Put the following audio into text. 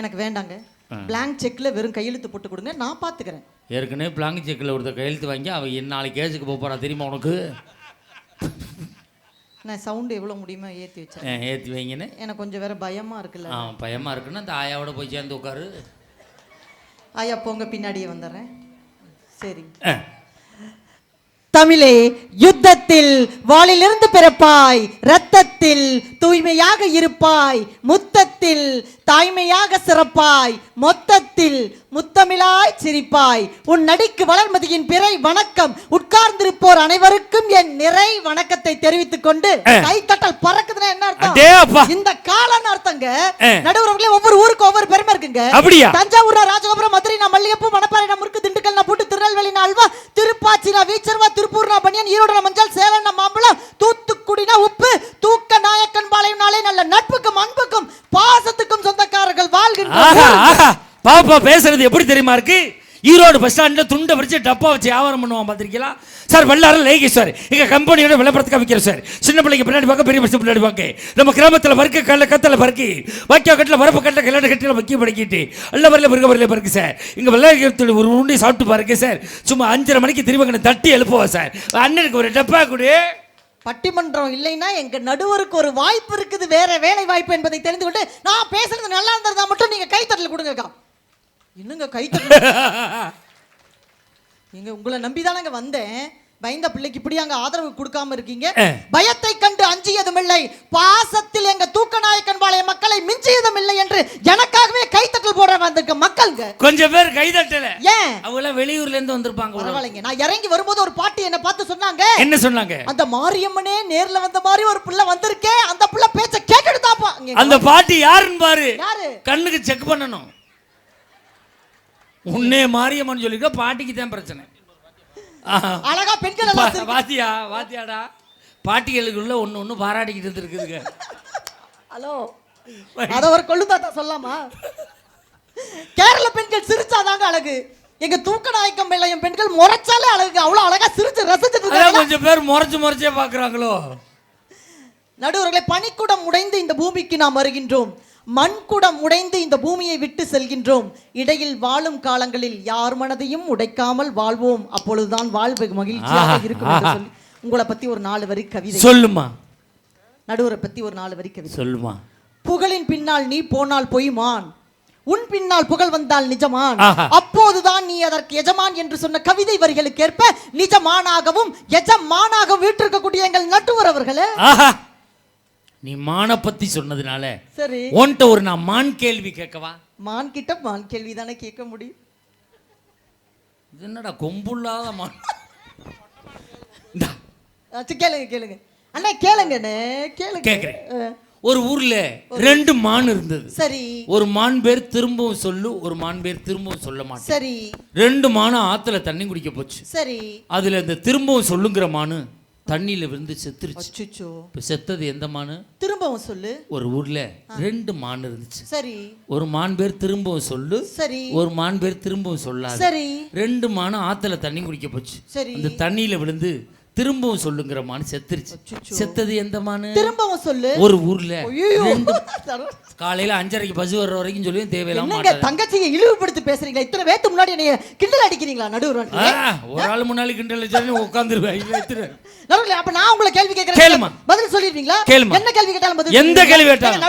எனக்கு வேண்டாங்க. பிளாங்க் செக்ல வெறும் கையெழுத்து போட்டு கொடுங்க, நான் பாத்துக்கிறேன். ஏற்கனவே பிளாங்க் செக்ல ஒருத்தர் கையெழுத்து வாங்கி அவன் நாளைக்கு கேஸுக்கு போறா தெரியுமா உனக்கு? நான் சவுண்ட் எவ்வளவு முடியுமா ஏத்தி வச்சேன். ஏத்தி வைங்கன்னு எனக்கு கொஞ்சம் வேற பயமா இருக்குல்ல. பயமா இருக்குன்னா அந்த ஆயாவோட போய் சேர்ந்து உட்காரு. ஆயா போங்க, பின்னாடியே வந்துடுறேன். சரி. தமிழே, யுத்தத்தில் வாளிலிருந்து பிறப்பாய், இரத்தத்தில் தூய்மையாக இருப்பாய், முத்தத்தில் தாய்மையாக சிறப்பாய், மொத்தத்தில் முத்தமிழாய் சிரிப்பாய். உன் நடிக்கு வளர்மதியின் பிறை வணக்கம். உட்கார்ந்திருப்போர் அனைவருக்கும் என் நிறை வணக்கத்தை தெரிவித்துக் கொண்டு கைத்தட்டல் பறக்குதுன்னா என்ன அர்த்தம்? இந்த காலன்னு அர்த்தங்க. நடுவர்களே, ஒவ்வொரு ஊருக்கு ஒவ்வொரு பெருமை இருக்குங்க. தஞ்சாவூர், ராஜகோபுரம், மதுரை, மல்லிகைப்பூ, மணப்பாறை, முறுக்கு, திண்டுக்கல், பூட்டு, திருநெல்வேலி, அல்வா, திருப்பாச்சி, வீச்சர்வா, திருப்பூர், பனியன், ஈரோடு, மஞ்சள், சேலம், மாம்பழம், தூத்துக்குடி, உப்பு, தூக்க நாயக்கன் பாளையம், நாளை நல்ல நட்புக்கும் அன்புக்கும் பாசத்துக்கும் சொந்தக்காரர்கள் வாழ்கின்றனர். பாப்பா பேசுறது எப்படி தெரியுமா இருக்கு? ஈரோடு பஸ் ஸ்டாண்ட்ல துண்டை வச்சு டப்பா வச்சு வியாபாரம் பண்ணுவான் பார்த்திருக்கீங்களா சார்? வல்லாரம் லேகேஷ் சார் எங்க கம்பெனியோட விளம்பரத்துக்கு விற்கிறோம் சார். சின்ன பிள்ளைக்கு பின்னாடி பார்க்க, பெரிய பஸ் பின்னாடி பார்க்க. நம்ம கிராமத்தில் வறுக்க கல்ல கத்தல பறக்கி வைக்க கட்டில வரப்பு கட்டில கல்யாண கட்டில வைக்க படிக்கிட்டு அல்ல வரல பிறகு வரல பறக்கு சார். இங்க வெள்ளாயத்தில் ஒரு உருண்டை சாப்பிட்டு பாருங்க சார். சும்மா 5:30 மணிக்கு திரும்ப தட்டி எழுப்புவோம் சார். அண்ணனுக்கு ஒரு டப்பா கொடு. பட்டிமன்றம் இல்லைன்னா எங்க நடுவருக்கு ஒரு வாய்ப்பு இருக்குது, வேற வேலை வாய்ப்பு என்பதை தெரிந்து கொண்டு நான் பேசுறது நல்லா இருந்ததா மட்டும் நீங்க கைத்தட்டல் கொடுங்க. இன்னுங்க கைத்தட்டல் எங்க உங்களை நம்பிதானங்க வந்தேன். பயந்த பிள்ளைக்கு இப்படி அங்க ஆதரவு கொடுக்காம இருக்கீங்க. பயத்தை கண்டு அஞ்சியதும் இல்லை, பாசத்தில் எங்க தூக்கநாயக்கன் பாளைய மக்களை மிஞ்சியதும் இல்லை என்று எனக்காகவே கைத்தட்டல் போட வந்திருக்க மக்கள்ங்க கொஞ்சம் பேர் கைத்தட்டல. ஏன்? அவங்க வெளியூர்ல இருந்து வந்திருப்பாங்க. பரவாயில்லைங்க. நான் இறங்கி வரும்போது ஒரு பாட்டி என்ன பார்த்து சொன்னாங்க. என்ன சொன்னாங்க? அந்த மாரியம்மனே நேர்ல வந்த மாதிரி ஒரு பிள்ளை வந்திருக்கே, அந்த பிள்ளை பேச்ச கேட்டுட்டு தாப்பா. அந்த பாட்டி யாருன்னு பாரு. யாரு? கண்ணுக்கு செக் பண்ணணும். உன்னே மாரியம்மன் சொல்லிக்க, பாட்டிக்கு தான் பிரச்சனை. அழகா பெண்கள் எல்லாம் வாத்தியாடா பாட்டிகளுக்குள்ள ஒண்ணு பாராட்டிக்கிட்டு இருக்குதுங்க. ஹலோ, அத ஒரு கொள்ளுதாத்தா சொல்லாமா? கேரள பெண்கள் சிரிச்சாதாங்க அழகு. எங்க தூக்கநாயக்கம் பிள்ளையும் பெண்கள் முறைச்சாலே அழகு. அவ்வளவு அழகா சிரிச்சு ரசிச்சுட்டு இருக்காங்க. கொஞ்சம் பேர் முறைச்சே பாக்குறாங்களோ. நடுவர்களே, பனிக்குடம் உடைந்து இந்த பூமிக்கு நாம் வருகின்றோம். மண்குடம் உடைந்து இந்த பூமியை விட்டு செல்கின்றோம். இடையில் வாழும் காலங்களில் யார் மனதையும் உடைக்காமல் வாழ்வோம். அப்பொழுதுதான் வாழ்வு மகிழ்ச்சியாக இருக்கும் என்று சொல்லி உங்களை பத்தி ஒரு 4 வரி கவிதை சொல்லுமா. நடுவரை பத்தி ஒரு 4 வரி கவிதை சொல்லுமா. புகழின் பின்னால் நீ போனால் பொய்மான், உன் பின்னால் புகழ் வந்தால் நிஜமான், அப்போதுதான் நீ அதற்கு எஜமான் என்று சொன்ன கவிதை வரிகளுக்கு ஏற்ப நிஜமானாகவும் எஜமானாகவும் வீட்டிருக்கக்கூடிய எங்கள் நடுவர் அவர்களே, நீ மான பத்தி சொன்னதுனால சரி உன்கிட்ட ஒரு நான் மான் கேள்வி கேட்கவா? மான் கிட்ட மான் கேள்வி தானே கேட்க முடியும். இது என்னடா கொம்புள்ளாத மான்? கேளுங்க கேளுங்க அண்ணா, கேளுங்கண்ணே கேளுங்க. கேக்குறேன். ஒரு ஊர்ல 2 மான் இருந்தது. சரி. ஒரு மான் பேர் திரும்பவும் சொல்லு, ஒரு மான் பேர் திரும்பவும் சொல்ல மாட்டேன். சரி. 2 மானும் ஆத்துல தண்ணி குடிக்க போச்சு. சரி. அதுல இந்த திரும்பவும் சொல்லுங்கிற மானு தண்ணியில விழுந்து செத்துருச்சு. இப்ப செத்தது எந்த மானு? திரும்பவும் சொல்லு. ஒரு ஊர்ல 2 மான் இருந்துச்சு. சரி. ஒரு மான் பேர் திரும்பவும் சொல்லு. சரி. ஒரு மான் பேர் திரும்பவும் சொல்லாது. சரி. 2 மானும் ஆத்துல தண்ணி குடிக்க போச்சு. சரி. அந்த தண்ணியில விழுந்து திரும்பவும் சொல்லுங்கிற மான் செத்துருச்சு. செத்தது எந்த மானு? திரும்பவும் சொல்லு. ஒரு ஊர்ல காலையில 5:30க்கு பஸ் வர்ற வரைக்கும் சொல்லி தேவையில்லாம தங்கச்சியை இழிவுபடுத்தி பேசுறீங்களா? இத்தனை பேத்து முன்னாடி என்னைய கிண்டல் அடிக்கிறீங்களா நடுவர்? ஒரு ஆள் முன்னாடி கிண்டல் அடிச்சாலும் உட்கார்ந்துருவேன். அப்ப நான் உங்களை கேள்வி கேட்கிறேன், பதில் சொல்லிடுவீங்களா? என்ன கேள்வி கேட்டாலும் பதில். எந்த கேள்வி கேட்டாலும்